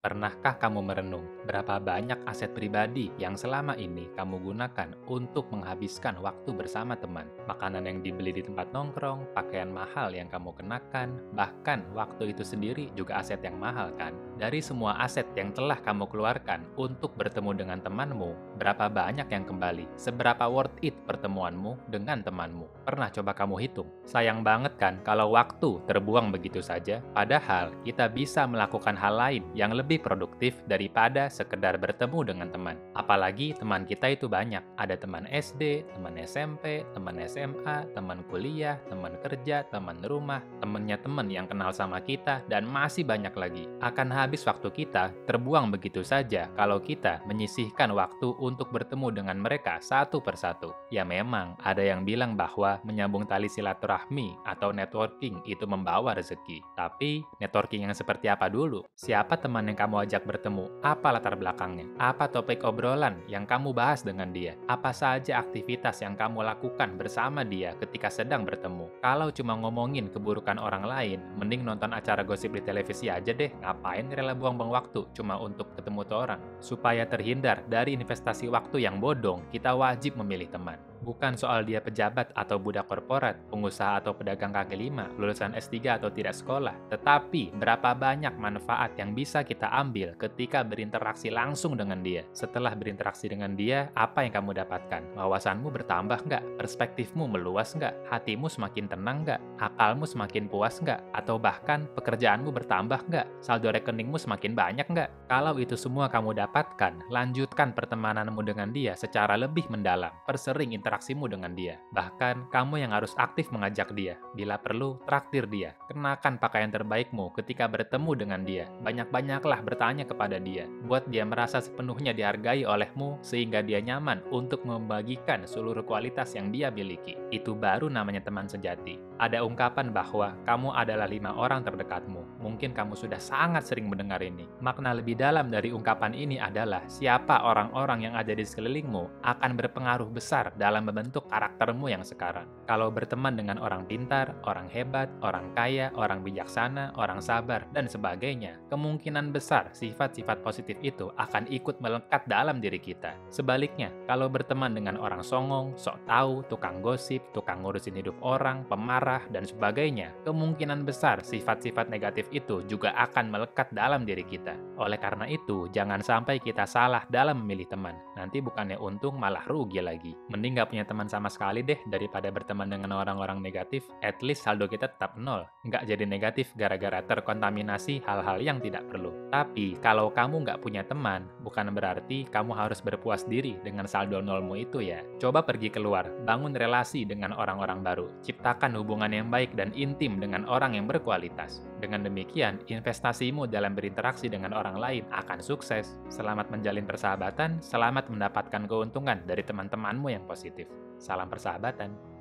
Pernahkah kamu merenung berapa banyak aset pribadi yang selama ini kamu gunakan untuk menghabiskan waktu bersama teman? Makanan yang dibeli di tempat nongkrong, pakaian mahal yang kamu kenakan, bahkan waktu itu sendiri juga aset yang mahal kan? Dari semua aset yang telah kamu keluarkan untuk bertemu dengan temanmu, berapa banyak yang kembali? Seberapa worth it pertemuanmu dengan temanmu? Pernah coba kamu hitung? Sayang banget kan kalau waktu terbuang begitu saja, padahal kita bisa melakukan hal lain yang lebih produktif daripada sekedar bertemu dengan teman. Apalagi teman kita itu banyak. Ada teman SD, teman SMP, teman SMA, teman kuliah, teman kerja, teman rumah, temennya teman yang kenal sama kita, dan masih banyak lagi. Akan habis waktu kita terbuang begitu saja kalau kita menyisihkan waktu untuk bertemu dengan mereka satu persatu. Ya memang, ada yang bilang bahwa menyambung tali silaturahmi atau networking itu membawa rezeki. Tapi, networking yang seperti apa dulu? Siapa teman yang kamu ajak bertemu? Apa latar belakangnya? Apa topik obrolan yang kamu bahas dengan dia? Apa saja aktivitas yang kamu lakukan bersama dia ketika sedang bertemu? Kalau cuma ngomongin keburukan orang lain, mending nonton acara gosip di televisi aja deh. Ngapain rela buang-buang waktu cuma untuk ketemu tuh orang? Supaya terhindar dari investasi waktu yang bodong, kita wajib memilih teman. Bukan soal dia pejabat atau budak korporat, pengusaha atau pedagang kaki lima, lulusan S3 atau tidak sekolah, tetapi berapa banyak manfaat yang bisa kita ambil ketika berinteraksi langsung dengan dia. Setelah berinteraksi dengan dia, apa yang kamu dapatkan? Wawasanmu bertambah nggak? Perspektifmu meluas nggak? Hatimu semakin tenang nggak? Akalmu semakin puas nggak? Atau bahkan pekerjaanmu bertambah nggak? Saldo rekeningmu semakin banyak nggak? Kalau itu semua kamu dapatkan, lanjutkan pertemananmu dengan dia secara lebih mendalam. Persering interaksimu dengan dia. Bahkan, kamu yang harus aktif mengajak dia. Bila perlu, traktir dia. Kenakan pakaian terbaikmu ketika bertemu dengan dia. Banyak-banyaklah bertanya kepada dia. Buat dia merasa sepenuhnya dihargai olehmu sehingga dia nyaman untuk membagikan seluruh kualitas yang dia miliki. Itu baru namanya teman sejati. Ada ungkapan bahwa kamu adalah 5 orang terdekatmu. Mungkin kamu sudah sangat sering mendengar ini. Makna lebih dalam dari ungkapan ini adalah siapa orang-orang yang ada di sekelilingmu akan berpengaruh besar dalam membentuk karaktermu yang sekarang. Kalau berteman dengan orang pintar, orang hebat, orang kaya, orang bijaksana, orang sabar, dan sebagainya, kemungkinan besar sifat-sifat positif itu akan ikut melekat dalam diri kita. Sebaliknya, kalau berteman dengan orang songong, sok tahu, tukang gosip, tukang ngurusin hidup orang, pemarah, dan sebagainya, kemungkinan besar sifat-sifat negatif itu juga akan melekat dalam diri kita. Oleh karena itu, jangan sampai kita salah dalam memilih teman. Nanti bukannya untung, malah rugi lagi. Mending nggak punya teman sama sekali deh daripada berteman dengan orang-orang negatif. At least saldo kita tetap nol. Nggak jadi negatif gara-gara terkontaminasi hal-hal yang tidak perlu. Tapi, kalau kamu nggak punya teman, bukan berarti kamu harus berpuas diri dengan saldo nolmu itu ya. Coba pergi keluar, bangun relasi dengan orang-orang baru. Ciptakan hubungan yang baik dan intim dengan orang yang berkualitas. Dengan demikian, investasimu dalam berinteraksi dengan orang lain akan sukses. Selamat menjalin persahabatan, selamat mendapatkan keuntungan dari teman-temanmu yang positif. Salam persahabatan.